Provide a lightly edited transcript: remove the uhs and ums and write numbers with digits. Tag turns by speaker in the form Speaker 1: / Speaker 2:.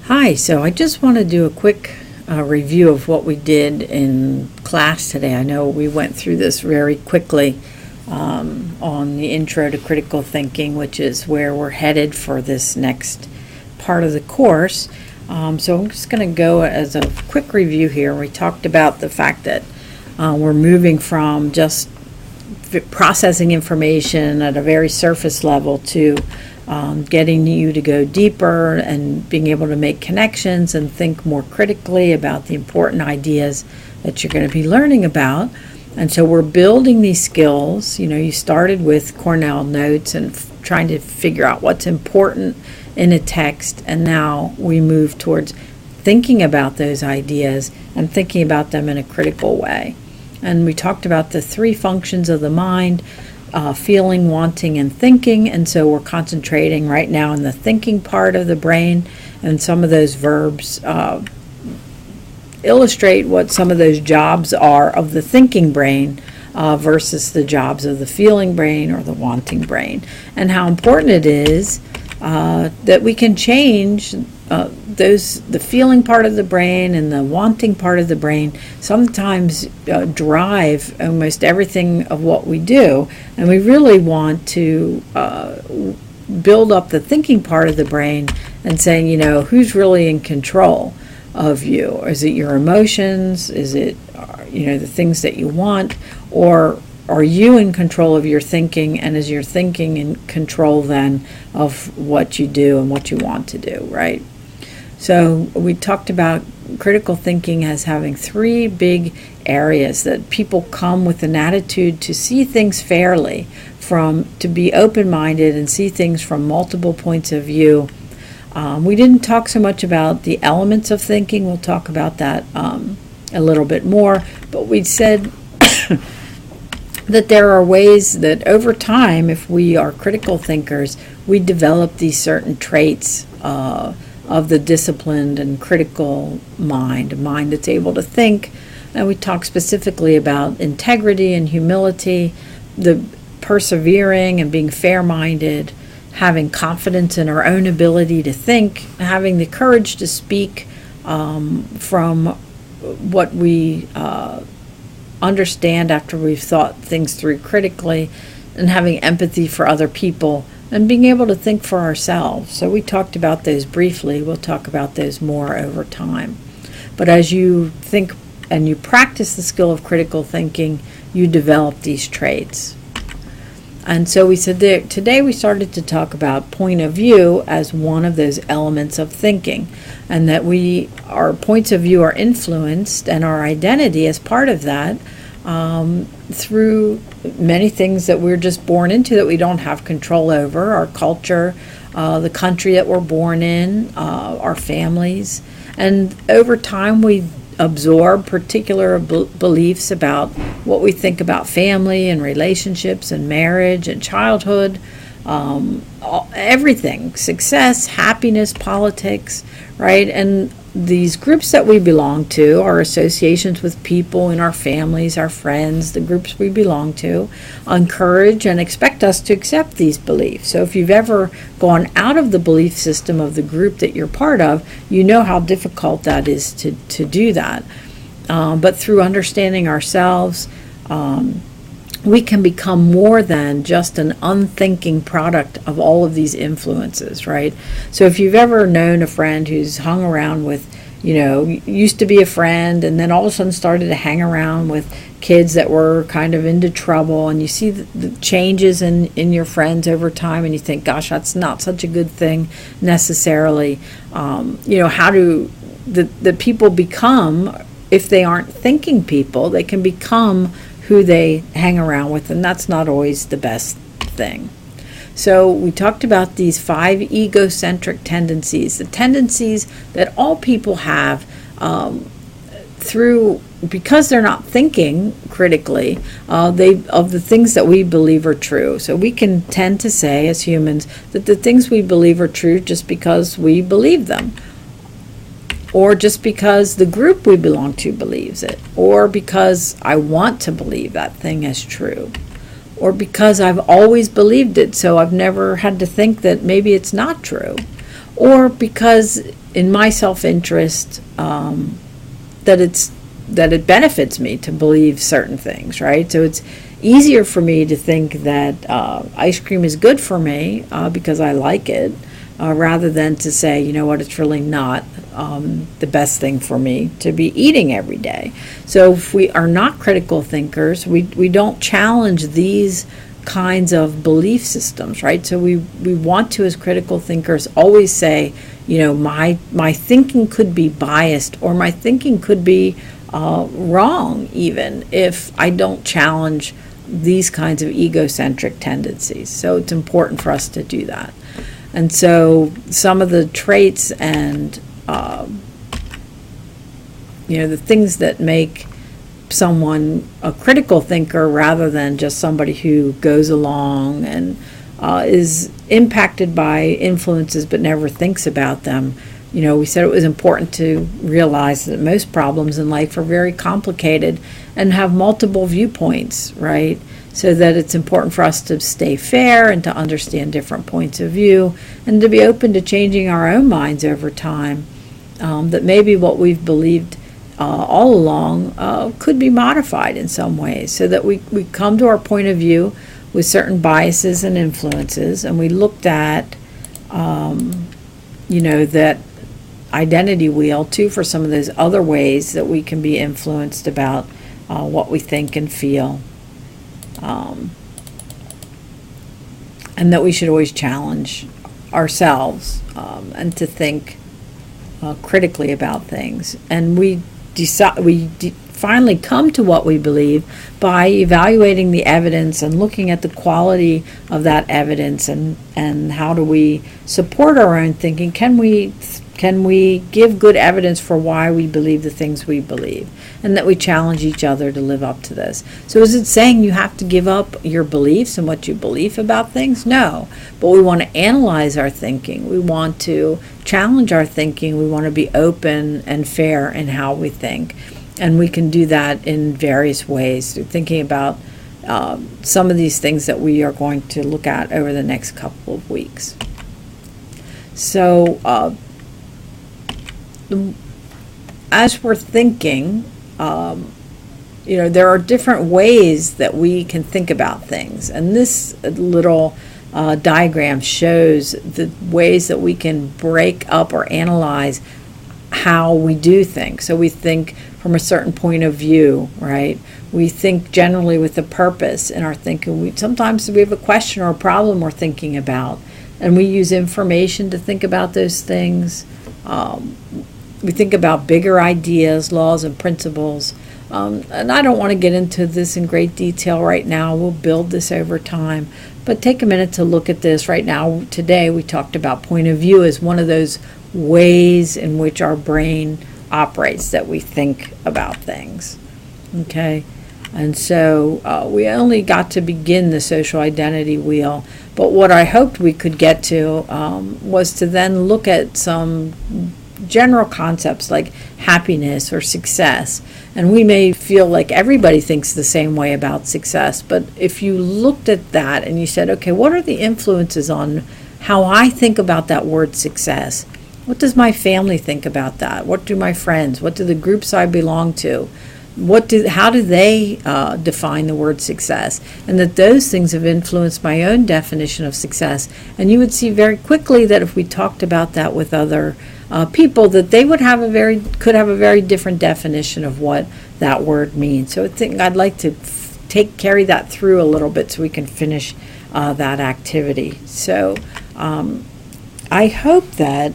Speaker 1: Hi, so I just want to do a quick review of what we did in class today. I know we went through this very quickly on the intro to critical thinking, which is where we're headed for this next part of the course. So I'm just going to go as a quick review here. We talked about the fact that we're moving from just processing information at a very surface level to getting you to go deeper and being able to make connections and think more critically about the important ideas that you're going to be learning about. And so we're building these skills. You know, you started with Cornell notes and trying to figure out what's important in a text, and now we move towards thinking about those ideas and thinking about them in a critical way. And we talked about the three functions of the mind: feeling, wanting, and thinking. And so we're concentrating right now on the thinking part of the brain, and some of those verbs illustrate what some of those jobs are of the thinking brain versus the jobs of the feeling brain or the wanting brain, and how important it is that we can change the feeling part of the brain and the wanting part of the brain sometimes drive almost everything of what we do. And we really want to build up the thinking part of the brain and saying, you know, who's really in control of you? Is it your emotions? Is it, the things that you want? Or are you in control of your thinking, and is your thinking in control then of what you do and what you want to do, right? So we talked about critical thinking as having three big areas: that people come with an attitude to see things fairly, to be open-minded and see things from multiple points of view. We didn't talk so much about the elements of thinking. We'll talk about that a little bit more, but we said that there are ways that over time, if we are critical thinkers, we develop these certain traits of the disciplined and critical mind, a mind that's able to think. And we talk specifically about integrity and humility, the persevering and being fair-minded, having confidence in our own ability to think, having the courage to speak from what we understand after we've thought things through critically, and having empathy for other people, and being able to think for ourselves. So we talked about those briefly. We'll talk about those more over time. But as you think and you practice the skill of critical thinking, you develop these traits. And so we said that today we started to talk about point of view as one of those elements of thinking, and that our points of view are influenced, and our identity as part of that through many things that we're just born into that we don't have control over: our culture, the country that we're born in, our families. And over time we absorb particular beliefs about what we think about family and relationships and marriage and childhood, everything, success, happiness, politics, right? And these groups that we belong to, our associations with people in our families, our friends, the groups we belong to, encourage and expect us to accept these beliefs. So if you've ever gone out of the belief system of the group that you're part of, you know how difficult that is to do that. But through understanding ourselves, we can become more than just an unthinking product of all of these influences, right? So if you've ever known a friend who's hung around with, used to be a friend and then all of a sudden started to hang around with kids that were kind of into trouble, and you see the changes in your friends over time, and you think, gosh, that's not such a good thing necessarily. How do the people become, if they aren't thinking people, they can become who they hang around with, and that's not always the best thing. So we talked about these 5 egocentric tendencies, the tendencies that all people have because they're not thinking critically of the things that we believe are true. So we can tend to say as humans that the things we believe are true just because we believe them, or just because the group we belong to believes it, or because I want to believe that thing as true, or because I've always believed it, so I've never had to think that maybe it's not true, or because in my self-interest, that it benefits me to believe certain things, right? So it's easier for me to think that ice cream is good for me because I like it, rather than to say, you know what, it's really not the best thing for me to be eating every day. So if we are not critical thinkers, we don't challenge these kinds of belief systems, right? So we want to, as critical thinkers, always say, you know, my thinking could be biased, or my thinking could be wrong, even if I don't challenge these kinds of egocentric tendencies. So it's important for us to do that. And so some of the traits and the things that make someone a critical thinker rather than just somebody who goes along and is impacted by influences but never thinks about them. You know, we said it was important to realize that most problems in life are very complicated and have multiple viewpoints, right? So that it's important for us to stay fair and to understand different points of view and to be open to changing our own minds over time. That maybe what we've believed all along could be modified in some ways, so that we come to our point of view with certain biases and influences, and we looked at, that identity wheel too for some of those other ways that we can be influenced about what we think and feel, and that we should always challenge ourselves and to think critically about things. And we finally come to what we believe by evaluating the evidence and looking at the quality of that evidence, and how do we support our own thinking. Can we give good evidence for why we believe the things we believe, and that we challenge each other to live up to this. So is it saying you have to give up your beliefs and what you believe about things? No, but we want to analyze our thinking. We want to challenge our thinking. We want to be open and fair in how we think. And we can do that in various ways, through thinking about some of these things that we are going to look at over the next couple of weeks. So as we're thinking, there are different ways that we can think about things. And this little diagram shows the ways that we can break up or analyze how we do think. So we think from a certain point of view, right? We think generally with a purpose in our thinking. Sometimes we have a question or a problem we're thinking about, and we use information to think about those things. We think about bigger ideas, laws, and principles. And I don't want to get into this in great detail right now. We'll build this over time. But take a minute to look at this right now. Today we talked about point of view as one of those ways in which our brain operates, that we think about things. Okay? And so we only got to begin the social identity wheel. But what I hoped we could get to was to then look at some general concepts like happiness or success. And we may feel like everybody thinks the same way about success, but if you looked at that and you said, okay, what are the influences on how I think about that word success? What does my family think about that? What do my friends, what do the groups I belong to, how do they define the word success? And that those things have influenced my own definition of success. And you would see very quickly that if we talked about that with other people, that they would could have a very different definition of what that word means. So I think I'd like to carry that through a little bit so we can finish that activity. So I hope that